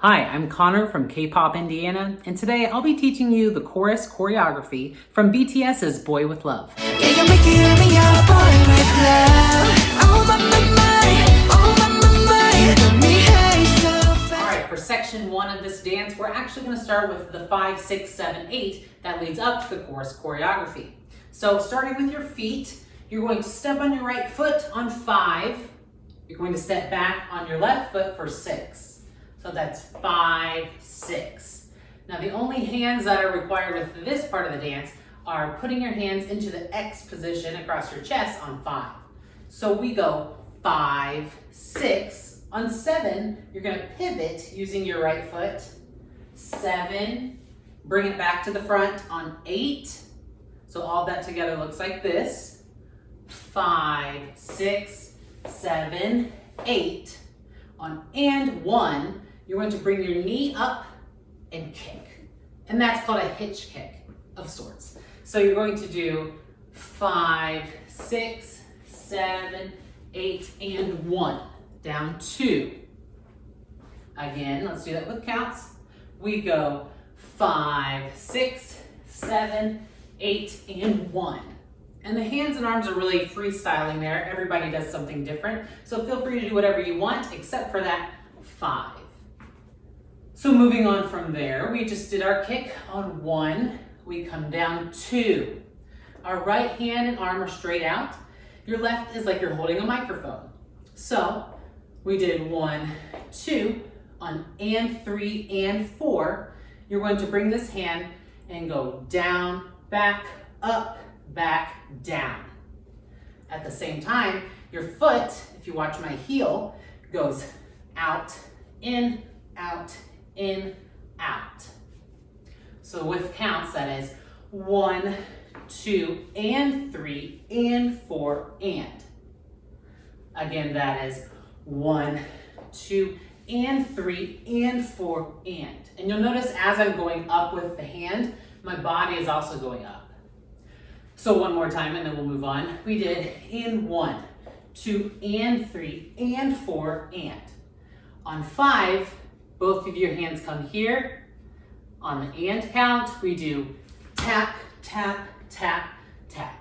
Hi, I'm Connor from K-Pop Indiana, and today I'll be teaching you the chorus choreography from BTS's Boy With Love. Alright, for section 1 of this dance, we're actually going to start with the 5, 6, 7, 8 that leads up to the chorus choreography. So starting with your feet, you're going to step on your right foot on 5, you're going to step back on your left foot for 6. So that's 5, 6. Now the only hands that are required with this part of the dance are putting your hands into the X position across your chest on 5. So we go 5, 6. On 7, you're going to pivot using your right foot. 7, bring it back to the front on 8. So all that together looks like this. 5, 6, 7, 8. On and 1, you're going to bring your knee up and kick. And that's called a hitch kick of sorts. So you're going to do 5, 6, 7, 8, and 1. Down 2. Again, let's do that with counts. We go 5, 6, 7, 8, and 1. And the hands and arms are really freestyling there. Everybody does something different. So feel free to do whatever you want except for that 5. So moving on from there, we just did our kick on 1. We come down 2. Our right hand and arm are straight out. Your left is like you're holding a microphone. So we did 1, 2, on and 3 and 4. You're going to bring this hand and go down, back, up, back, down. At the same time, your foot, if you watch my heel, goes out, in, out, in, out. So with counts, that is 1, 2, and 3, and 4, and. Again, that is 1, 2, and 3, and 4, and. And you'll notice as I'm going up with the hand, my body is also going up. So one more time and then we'll move on. We did and 1, 2, and 3, and 4, and. On 5, both of your hands come here. On the and count, we do tap, tap, tap, tap.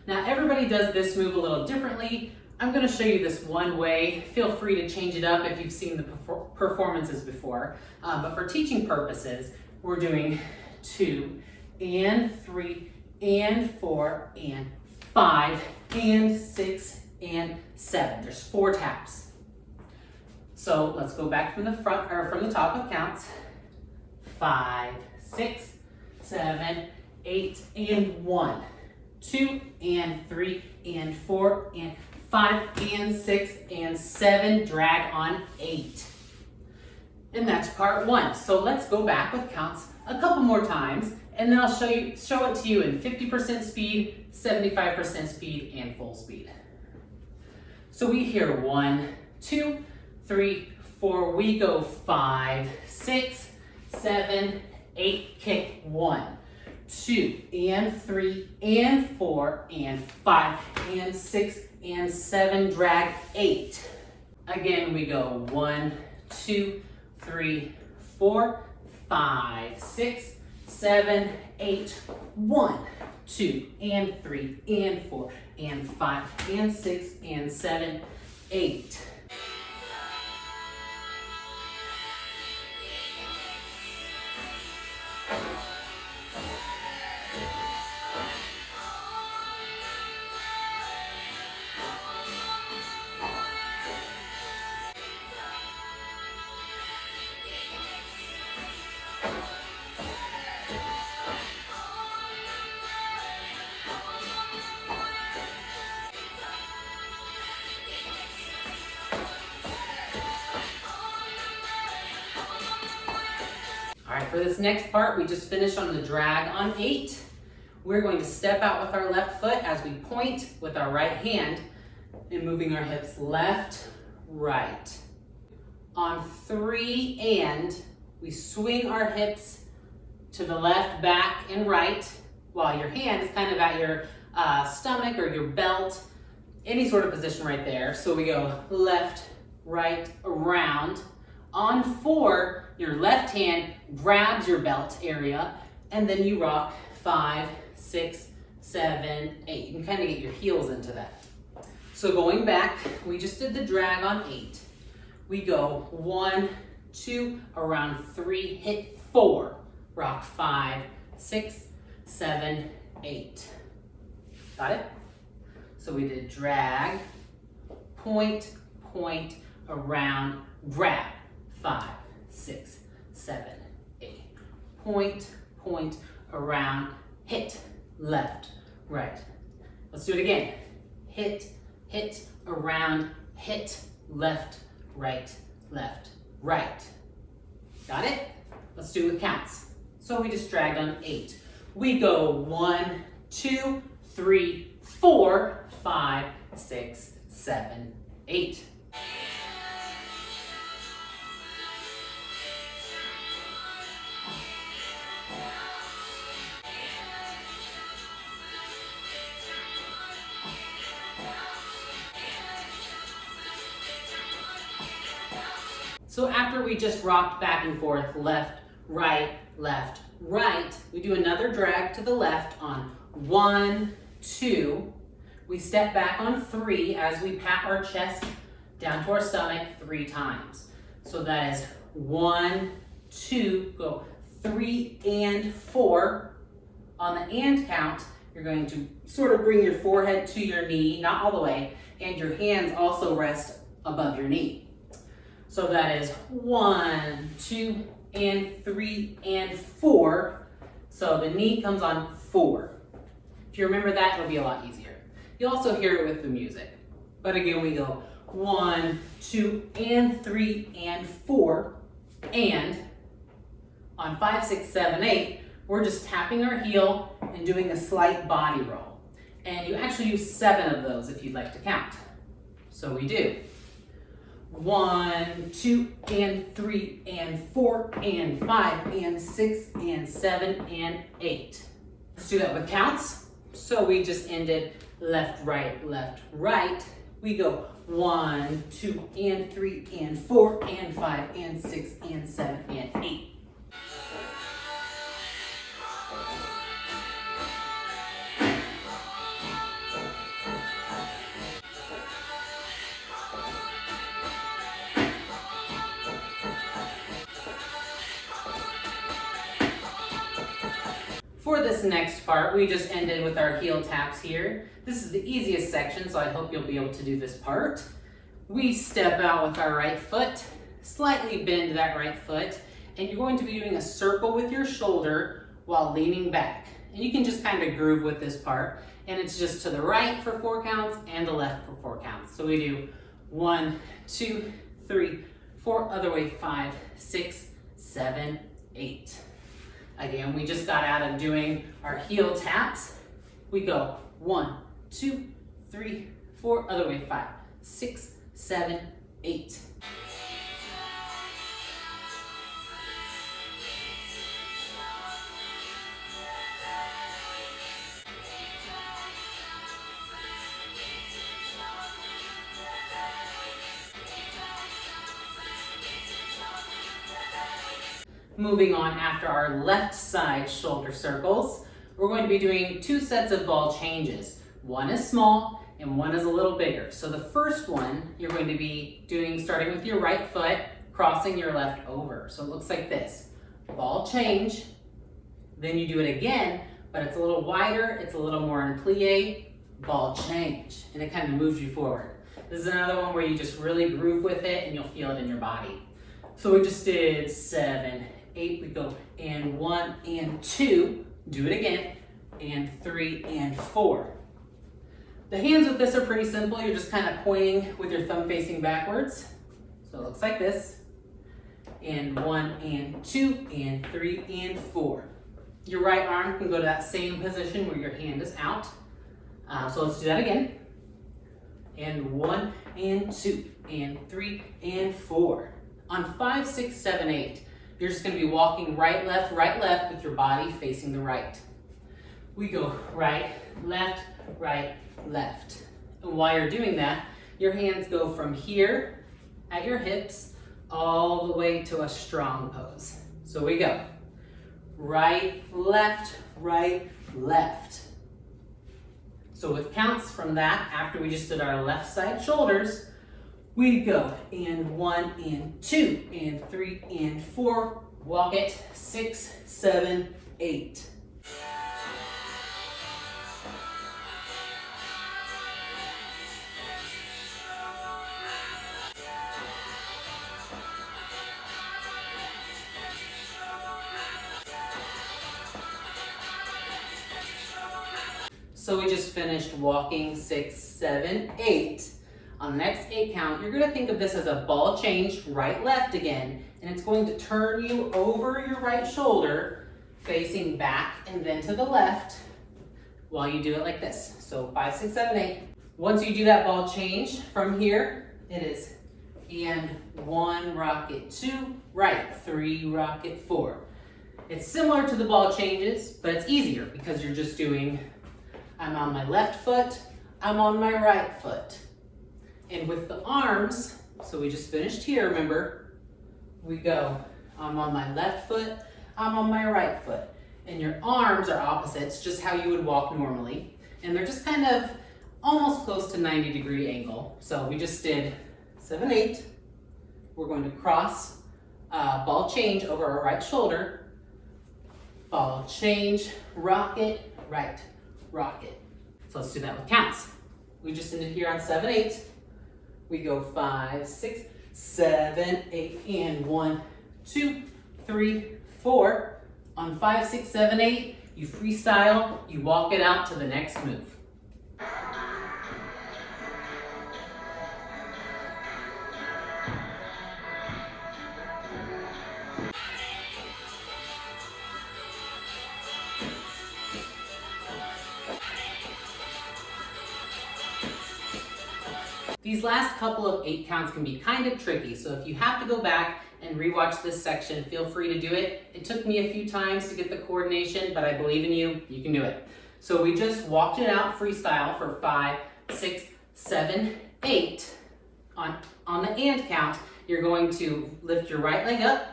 Now everybody does this move a little differently. I'm going to show you this one way. Feel free to change it up if you've seen the performances before. But for teaching purposes, we're doing 2, and 3, and 4, and 5, and 6, and 7. There's 4 taps. So let's go back from the front or from the top with counts. 5, 6, 7, 8, and 1. 2, and 3, and 4, and 5, and 6, and 7. Drag on 8. And that's part 1. So let's go back with counts a couple more times, and then I'll show it to you in 50% speed, 75% speed, and full speed. So we hear 1, 2, 3, 4. We go 5, 6, 7, 8. Kick 1, 2, and 3, and 4, and 5, and 6, and 7. Drag 8. Again, we go 1, 2, 3, 4, 5, 6, 7, 8, 1, 2, and 3, and 4, and 5, and 6, and 7, 8. All right, for this next part, we just finished on the drag on 8. We're going to step out with our left foot as we point with our right hand and moving our hips left, right. On 3 and, we swing our hips to the left, back, and right, while your hand is kind of at your stomach or your belt, any sort of position right there. So we go left, right, around. On 4, your left hand grabs your belt area, and then you rock 5, 6, 7, 8. You can kind of get your heels into that. So going back, we just did the drag on 8. We go 1, 2, around 3, hit 4, rock 5, 6, 7, 8. Got it? So we did drag, point, point, around, grab, 5, 6, 7, 8. Point, point, around, hit, left, right. Let's do it again. Hit, hit, around, hit, left, right, left, right. Got it? Let's do the counts. So we just dragged on 8. We go 1, 2, 3, 4, 5, 6, 7, 8. So after we just rocked back and forth, left, right, we do another drag to the left on 1, 2. We step back on 3 as we pat our chest down to our stomach 3 times. So that is 1, 2, go 3 and 4. On the and count, you're going to sort of bring your forehead to your knee, not all the way, and your hands also rest above your knee. So that is 1, 2, and 3, and 4. So the knee comes on 4. If you remember that, it'll be a lot easier. You'll also hear it with the music. But again, we go 1, 2, and 3, and 4. And on 5, 6, 7, 8, we're just tapping our heel and doing a slight body roll. And you actually use 7 of those if you'd like to count. So we do 1, 2, and 3, and 4, and 5, and 6, and 7, and 8. Let's do that with counts. So we just ended left, right, we go 1, 2, and 3, and 4, and 5, and 6, and 7, and 8. For this next part, we just ended with our heel taps here. This is the easiest section, so I hope you'll be able to do this part. We step out with our right foot, slightly bend that right foot, and you're going to be doing a circle with your shoulder while leaning back. And you can just kind of groove with this part, and it's just to the right for 4 counts and the left for 4 counts. So we do 1, 2, 3, 4, other way, 5, 6, 7, 8. Again, we just got out of doing our heel taps. We go 1, 2, 3, 4, other way, 5, 6, 7, 8. Moving on, after our left side shoulder circles, we're going to be doing 2 sets of ball changes. One is small and one is a little bigger. So the first one you're going to be doing starting with your right foot, crossing your left over. So it looks like this. Ball change, then you do it again, but it's a little wider, it's a little more in plie, ball change, and it kind of moves you forward. This is another one where you just really groove with it and you'll feel it in your body. So we just did 7, 8, we go and 1 and 2, do it again, and 3 and 4. The hands with this are pretty simple. You're just kind of pointing with your thumb facing backwards. So it looks like this. And 1 and 2 and 3 and 4. Your right arm can go to that same position where your hand is out. So let's do that again. And 1 and 2 and 3 and 4. On 5, 6, 7, 8, you're just going to be walking right, left, with your body facing the right. We go right, left. And while you're doing that, your hands go from here at your hips all the way to a strong pose. So we go. Right, left, right, left. So with counts from that, after we just did our left side shoulders, we go and 1 and 2 and 3 and 4. Walk it 6, 7, 8. So we just finished walking 6, 7, 8. On the next 8 count, you're gonna think of this as a ball change, right, left again, and it's going to turn you over your right shoulder, facing back and then to the left, while you do it like this. So 5, 6, 7, 8. Once you do that ball change from here, it is and 1, rocket 2, right, 3, rocket 4. It's similar to the ball changes, but it's easier because you're just doing, I'm on my left foot, I'm on my right foot. And with the arms, so we just finished here, remember, we go, I'm on my left foot, I'm on my right foot. And your arms are opposites, just how you would walk normally. And they're just kind of almost close to 90-degree angle. So we just did 7, 8. We're going to cross, ball change over our right shoulder. Ball change, rocket, right, rocket. So let's do that with counts. We just ended here on 7, 8. We go 5, 6, 7, 8, and 1, 2, 3, 4. On 5, 6, 7, 8, you freestyle, you walk it out to the next move. These last couple of 8 counts can be kind of tricky, so if you have to go back and rewatch this section, feel free to do it. It took me a few times to get the coordination, but I believe in you, you can do it. So we just walked it out freestyle for 5, 6, 7, 8. On the and count, you're going to lift your right leg up,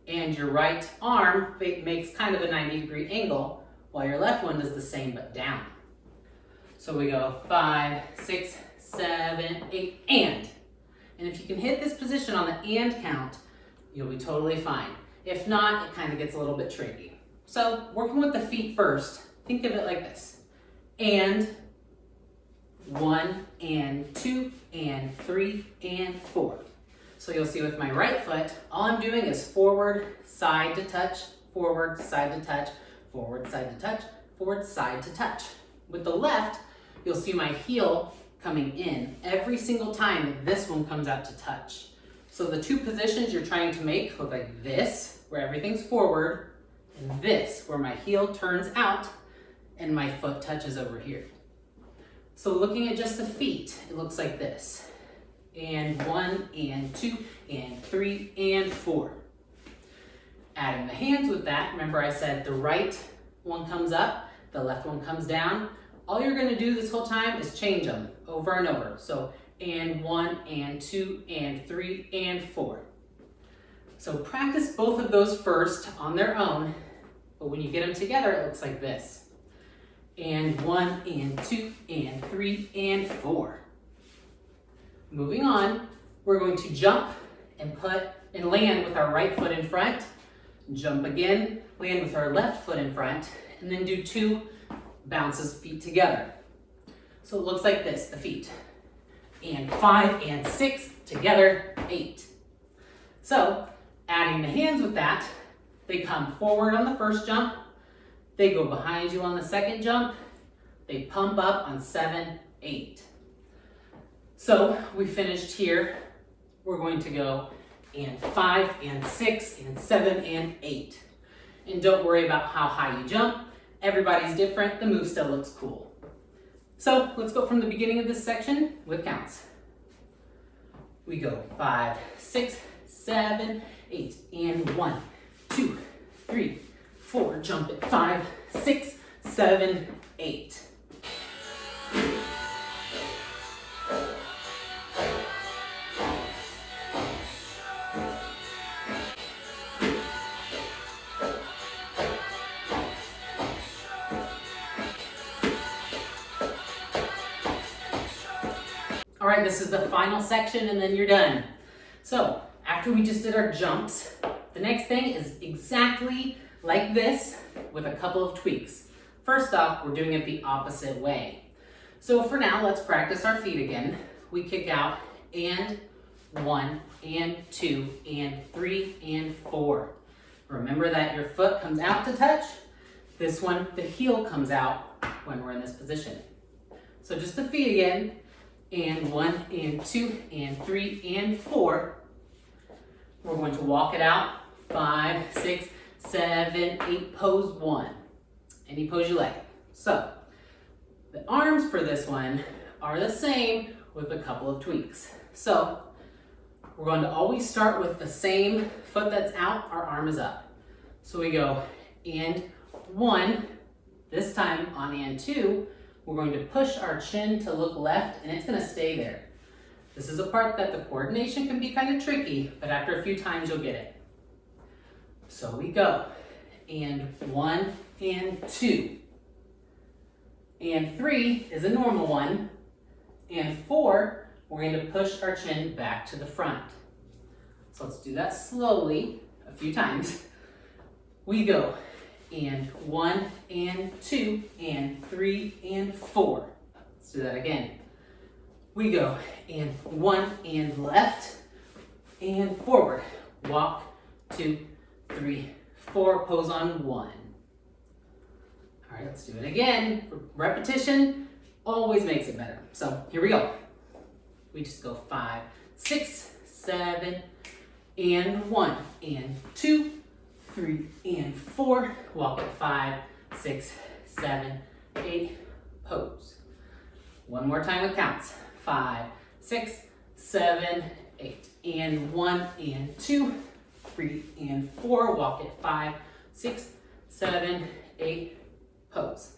and your right arm makes kind of a 90-degree angle, while your left one does the same but down. So we go 5, 6, 7, 8, and. And if you can hit this position on the and count, you'll be totally fine. If not, it kind of gets a little bit tricky. So working with the feet first, think of it like this. And 1, and 2, and 3, and 4. So you'll see with my right foot, all I'm doing is forward, side to touch, forward, side to touch, forward, side to touch, forward, side to touch. With the left, you'll see my heel coming in every single time this one comes out to touch. So the two positions you're trying to make look like this, where everything's forward, and this, where my heel turns out and my foot touches over here. So looking at just the feet, it looks like this. And 1, and 2, and 3, and 4. Adding the hands with that, remember I said the right one comes up, the left one comes down. All you're gonna do this whole time is change them over and over. So, and 1, and 2, and 3, and 4. So practice both of those first on their own, but when you get them together, it looks like this. And 1, and 2, and 3, and 4. Moving on, we're going to jump and land with our right foot in front, jump again, land with our left foot in front, and then do 2 bounces feet together. So it looks like this, the feet. And 5, and 6, together, 8. So adding the hands with that, they come forward on the first jump, they go behind you on the second jump, they pump up on 7, 8. So we finished here. We're going to go and 5, and 6, and 7, and 8. And don't worry about how high you jump. Everybody's different. The move still looks cool. So let's go from the beginning of this section with counts. We go 5, 6, 7, 8, and 1, 2, 3, 4. Jump it 5, 6, 7, 8. right, this is the final section and then you're done. So after we just did our jumps, the next thing is exactly like this with a couple of tweaks. First off, we're doing it the opposite way. So for now, let's practice our feet again. We kick out and 1 and 2 and 3 and 4. Remember that your foot comes out to touch. This one, the heel comes out when we're in this position. So just the feet again, and 1 and 2 and 3 and 4. We're going to walk it out, 5, 6, 7, 8, pose 1. Any pose you like. So the arms for this one are the same with a couple of tweaks. So we're going to always start with the same foot that's out, our arm is up. So we go and 1, this time on and 2, we're going to push our chin to look left and it's going to stay there. This is a part that the coordination can be kind of tricky, but after a few times you'll get it. So we go and 1 and 2. And 3 is a normal one. And 4, we're going to push our chin back to the front. So let's do that slowly, a few times. We go and 1 and 2 and 3 and 4. Let's do that again. We go and 1 and left and forward. Walk, 2, 3, 4, pose on 1. All right, let's do it again. Repetition always makes it better. So here we go. We just go 5, 6, 7, and 1, and 2, 3, and 4. Walk at 5, 6, 7, 8, pose. One more time with counts. 5, 6, 7, 8, and 1, and 2, 3, and 4. Walk at 5, 6, 7, 8, pose.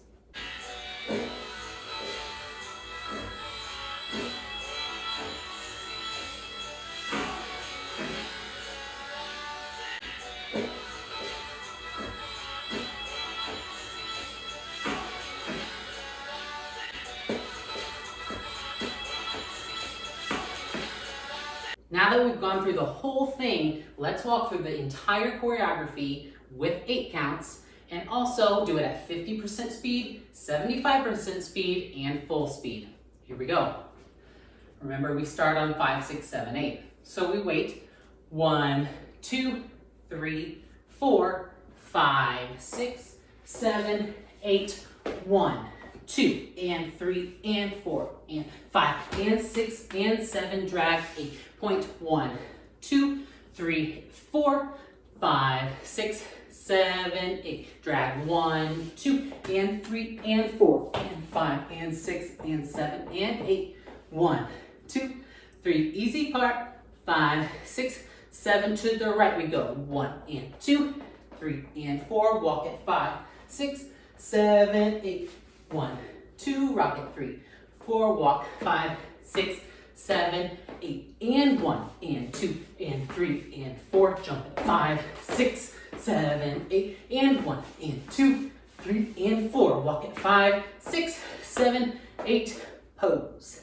Now that we've gone through the whole thing, let's walk through the entire choreography with 8 counts and also do it at 50% speed, 75% speed, and full speed. Here we go. Remember, we start on 5, 6, 7, 8. So we wait 1, 2, 3, 4, 5, 6, 7, 8, 1, 2, and 3, and 4, and 5, and 6, and 7, drag 8. Point 1, 2, 3, 4, 5, 6, 7, 8. Drag 1, 2, and 3, and 4, and 5, and 6, and 7, and 8. 1, 2, 3. Easy part. 5, 6, 7 to the right. We go 1 and 2, 3 and 4. Walk at 5, 6, 7, 8. 1, 2. Rock at 3, 4. Walk 5, 6, 7, 8, and 1, and 2, and 3, and 4. Jump at 5, 6, 7, 8, and 1, and 2, 3, and 4. Walk at 5, 6, 7, 8, pose.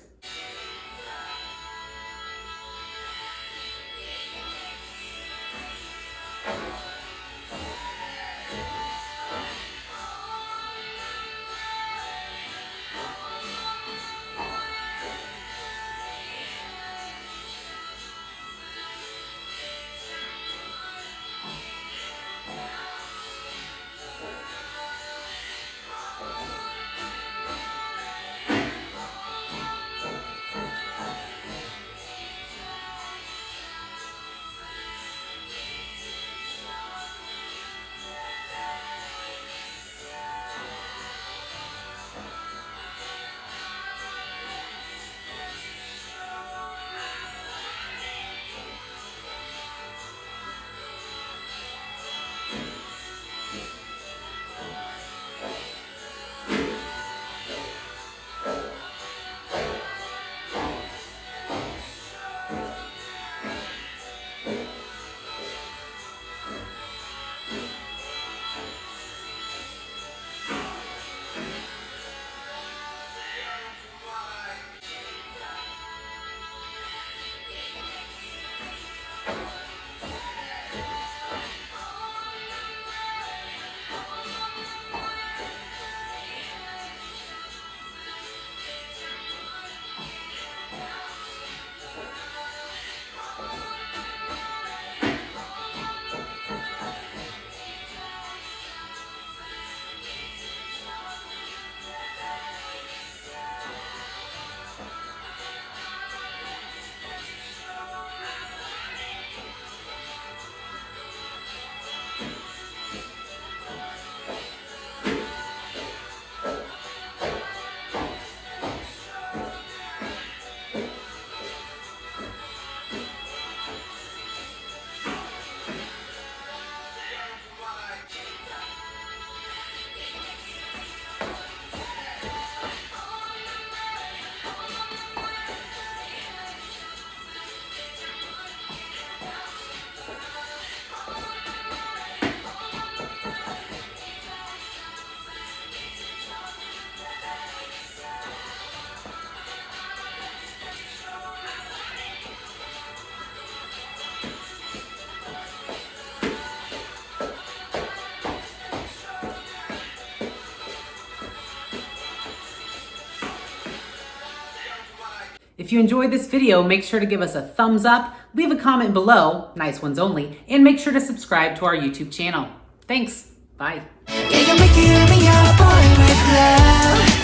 If you enjoyed this video, make sure to give us a thumbs up, leave a comment below, nice ones only, and make sure to subscribe to our YouTube channel. Thanks. Bye. Yeah, you're making me a boy with love.